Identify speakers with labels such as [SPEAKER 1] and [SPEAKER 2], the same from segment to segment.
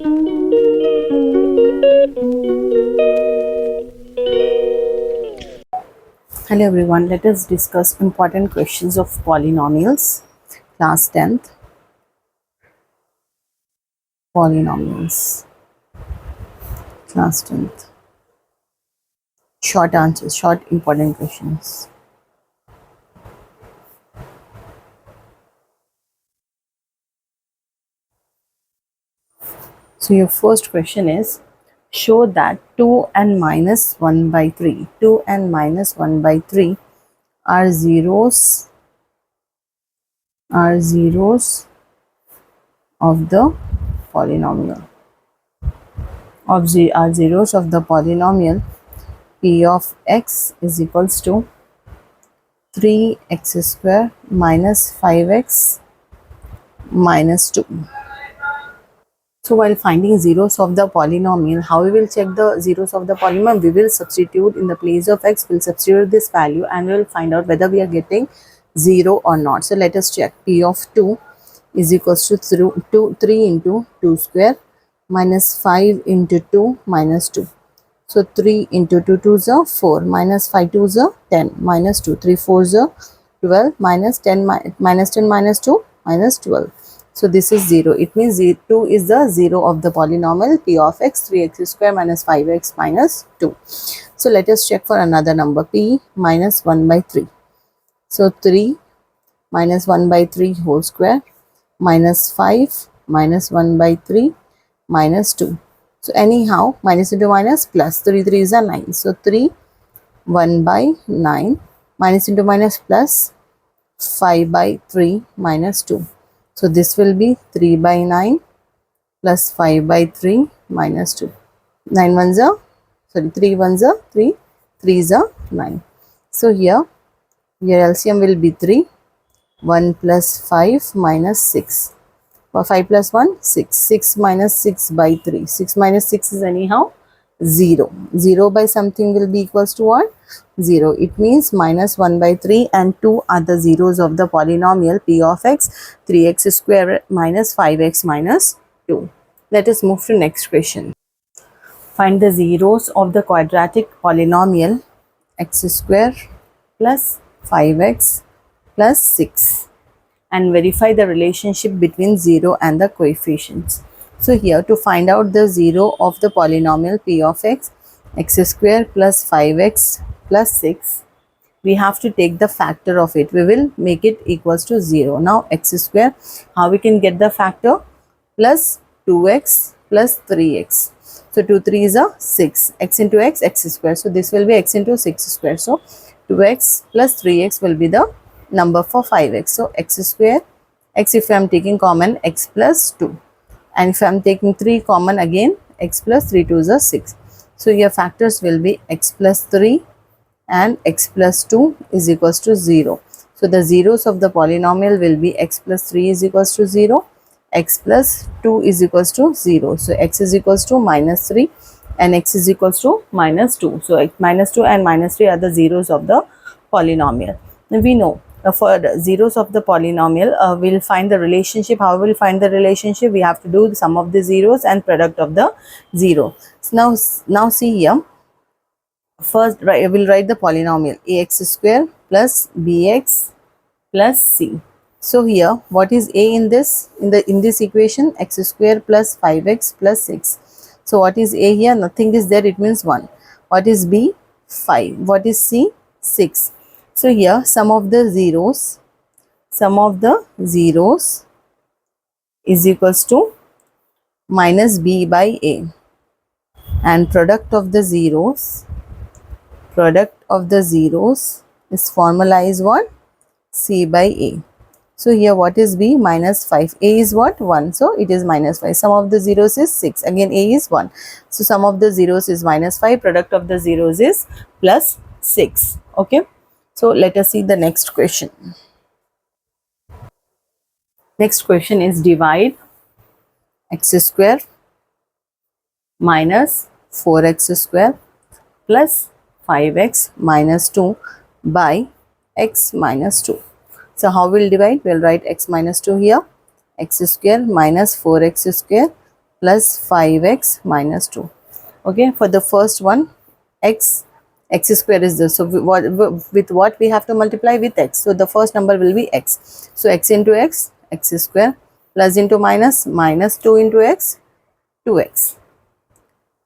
[SPEAKER 1] Hello everyone, let us discuss important questions of polynomials. Class 10th, polynomials. Class 10th. Short answers, short important questions. So your first question is, show that 2 and minus 1 by 3. 2 and minus 1 by 3 are zeros of the polynomial. Are zeros of the polynomial p of x is equals to 3x square minus 5x minus 2. So while finding zeros of the polynomial, how we will check the zeros of the polynomial? We will substitute in the place of x, we'll substitute this value and we will find out whether we are getting 0 or not. So let us check. P of 2 is equals to 3 into 2 square minus 5 into 2 minus 2. So 3 into 2 2s are 4 minus 5 2s are 10 minus 2 3 4s are 12 minus 10 minus 10 minus 2 minus 12. So this is 0. It means 2 is the 0 of the polynomial p of x 3x square minus 5x minus 2. So let us check for another number p minus 1 by 3. So 3 minus 1 by 3 whole square minus 5 minus 1 by 3 minus 2. So anyhow, minus into minus plus 3 3s are 9. So 3 1 by 9 minus into minus plus 5 by 3 minus 2. So this will be 3 by 9 plus 5 by 3 minus 2. 9 ones are, sorry, 3 ones are 3, 3s are 9. So here LCM will be 3, 1 plus 5 minus 6. 5 plus 1, 6. 6 minus 6 by 3. 6 minus 6 is anyhow 0. 0 by something will be equals to what? 0. It means minus 1 by 3 and 2 are the zeros of the polynomial p of x 3x square minus 5x minus 2. Let us move to next question. Find the zeros of the quadratic polynomial x square plus 5x plus 6 and verify the relationship between 0 and the coefficients. So here, to find out the 0 of the polynomial p of x square plus 5x plus 6, we have to take the factor of it. We will make it equals to 0. Now x square, how we can get the factor? Plus 2x plus 3x. So 2 3s are 6. X into x square. So this will be x into 6 square. So 2x plus 3x will be the number for 5x. So x square, x if I am taking common, x plus 2. And if I am taking 3 common, again x plus 3 2s are 6. So your factors will be x plus 3 and x plus 2 is equals to 0. So the zeros of the polynomial will be x plus 3 is equals to 0, x plus 2 is equals to 0. So x is equals to minus 3 and x is equals to minus 2. So minus 2 and minus 3 are the zeros of the polynomial. Now we know for the zeros of the polynomial, we'll find the relationship. How will find the relationship? We have to do the sum of the zeros and product of the zero. So now see here. First, we'll write the polynomial ax square plus bx plus c. So here, what is a in this? In this equation, x square plus 5x plus 6. So what is a here? Nothing is there. It means 1. What is b? 5. What is c? 6. So here, sum of the zeros is equals to minus b by a, and product of the zeros is formalized what? C by a. So here what is b? Minus 5. A is what? 1. So it is minus 5. Sum of the zeros is 6. Again a is 1. So sum of the zeros is minus 5. Product of the zeros is plus 6. Okay. So let us see the next question. Next question is divide x square minus 4x square plus 5x minus 2 by x minus 2. So how we'll divide? We'll write x minus 2 here, x square minus 4x square plus 5x minus 2. Okay, for the first one, x square is this. So with what we have to multiply? With x. So the first number will be x. So x into x square, plus into minus, minus 2 into x, 2x,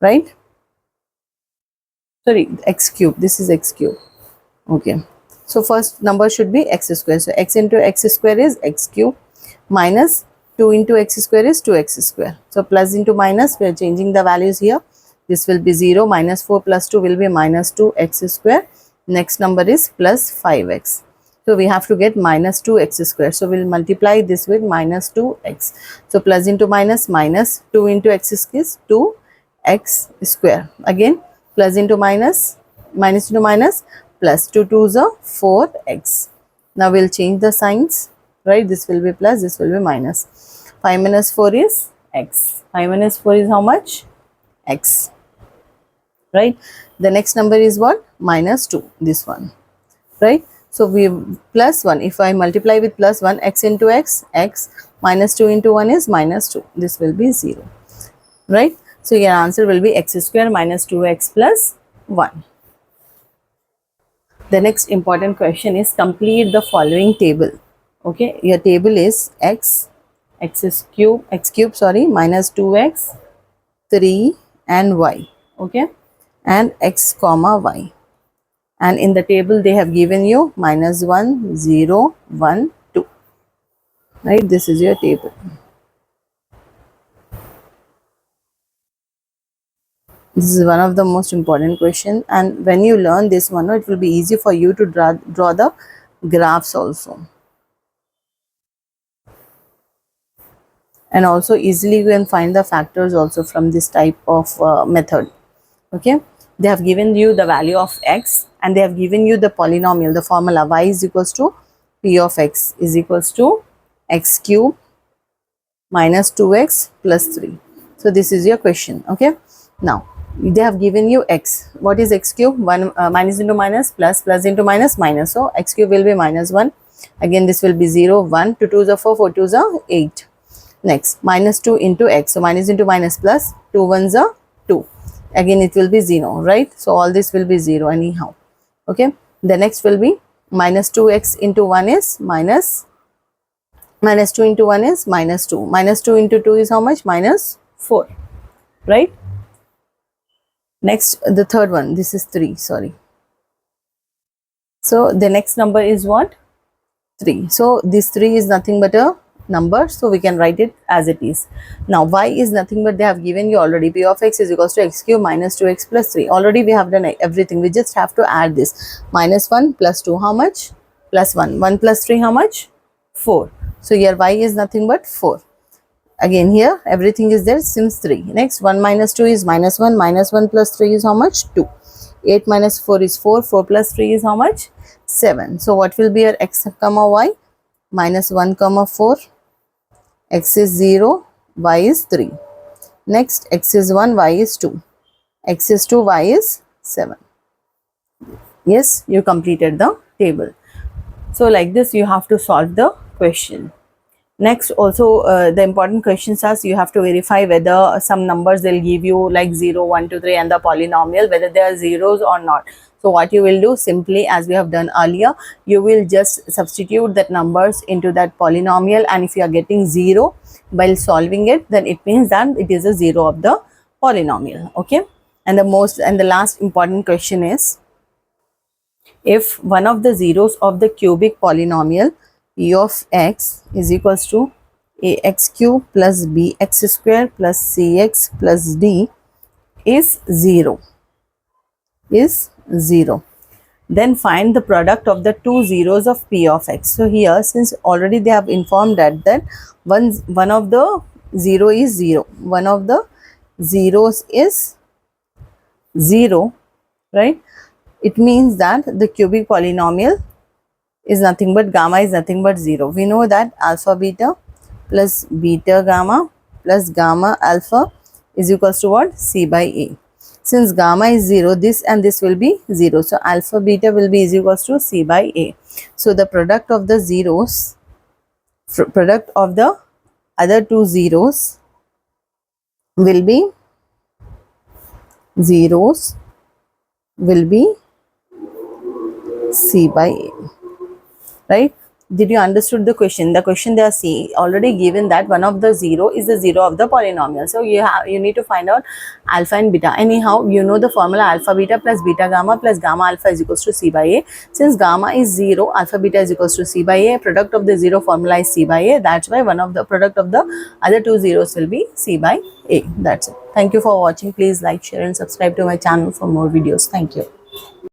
[SPEAKER 1] right? Sorry, x cube. This is x cube. Okay. So first number should be x square. So x into x square is x cube, minus 2 into x square is 2x square. So plus into minus, we are changing the values here. This will be 0, minus 4 plus 2 will be minus 2x square. Next number is plus 5x. So we have to get minus 2x square. So we'll multiply this with minus 2x. So plus into minus, minus 2 into x is 2x square. Again, plus into minus, minus into minus, plus 2 2s are 4x. Now we'll change the signs, right? This will be plus, this will be minus. 5 minus 4 is x. 5 minus 4 is how much? X, right? The next number is what? Minus 2, this one, right? So we plus 1. If I multiply with plus 1, x into x, x, minus 2 into 1 is minus 2. This will be 0, right? So your answer will be x square minus 2x plus 1. The next important question is complete the following table. Okay, your table is x cube, minus 2x, 3 and y. Okay, and x comma y. And in the table they have given you minus 1, 0, 1, 2. Right, this is your table. This is one of the most important question, and when you learn this one, it will be easy for you to draw the graphs also. And also easily you can find the factors also from this type of method. Okay, they have given you the value of x and they have given you the polynomial, the formula y is equals to p of x is equals to x cube minus 2x plus 3. So this is your question. Okay, now they have given you x. What is x cube? 1 minus into minus, plus, plus into minus, minus. So x cube will be minus 1. Again this will be 0, 1, 2 2s are 4, 4 2s are 8. Next, minus 2 into x. So minus into minus, plus 2 1s are 2. Again it will be 0, right? So all this will be 0 anyhow. Okay, the next will be minus 2x into 1 is minus 2 into 1 is minus 2. Minus 2 into 2 is how much? Minus 4, right? Next, the third one, this is 3, sorry. So the next number is what? 3. So this 3 is nothing but a number, so we can write it as it is. Now y is nothing but they have given you already, p of x is equals to x cube minus 2x plus 3. Already we have done everything, we just have to add this. Minus 1 plus 2, how much? Plus 1. 1 plus 3, how much? 4. So here y is nothing but 4. Again here everything is there since 3. Next, 1 minus 2 is minus 1. Minus 1 plus 3 is how much? 2. 8 minus 4 is 4. 4 plus 3 is how much? 7. So what will be your x comma y? Minus 1 comma 4. X is 0. Y is 3. Next, x is 1. Y is 2. X is 2. Y is 7. Yes, you completed the table. So like this you have to solve the question. Next, also the important questions are you have to verify whether some numbers they'll give you like 0, 1, 2, 3 and the polynomial, whether they are zeros or not. So what you will do, simply as we have done earlier, you will just substitute that numbers into that polynomial, and if you are getting 0 while solving it, then it means that it is a 0 of the polynomial. Okay, and the last important question is, if one of the zeros of the cubic polynomial e of x is equals to ax cube plus bx square plus cx plus d is 0, then find the product of the two zeros of p of x. So here, since already they have informed that one of the 0 is 0, one of the zeros is 0, right? It means that the cubic polynomial is nothing but gamma is nothing but 0. We know that alpha beta plus beta gamma plus gamma alpha is equals to what? C by A. Since gamma is 0, this and this will be 0. So alpha beta will be is equals to C by A. So the product of the zeros, product of the other two zeros will be zeros will be C by A, right? Did you understood the question? The question they are saying already given that one of the zero is the zero of the polynomial. So you need to find out alpha and beta. Anyhow, you know the formula alpha beta plus beta gamma plus gamma alpha is equals to C by A. Since gamma is 0, alpha beta is equals to C by A. Product of the zero formula is C by A. That's why one of the product of the other two zeros will be C by A. That's it. Thank you for watching. Please like, share and subscribe to my channel for more videos. Thank you.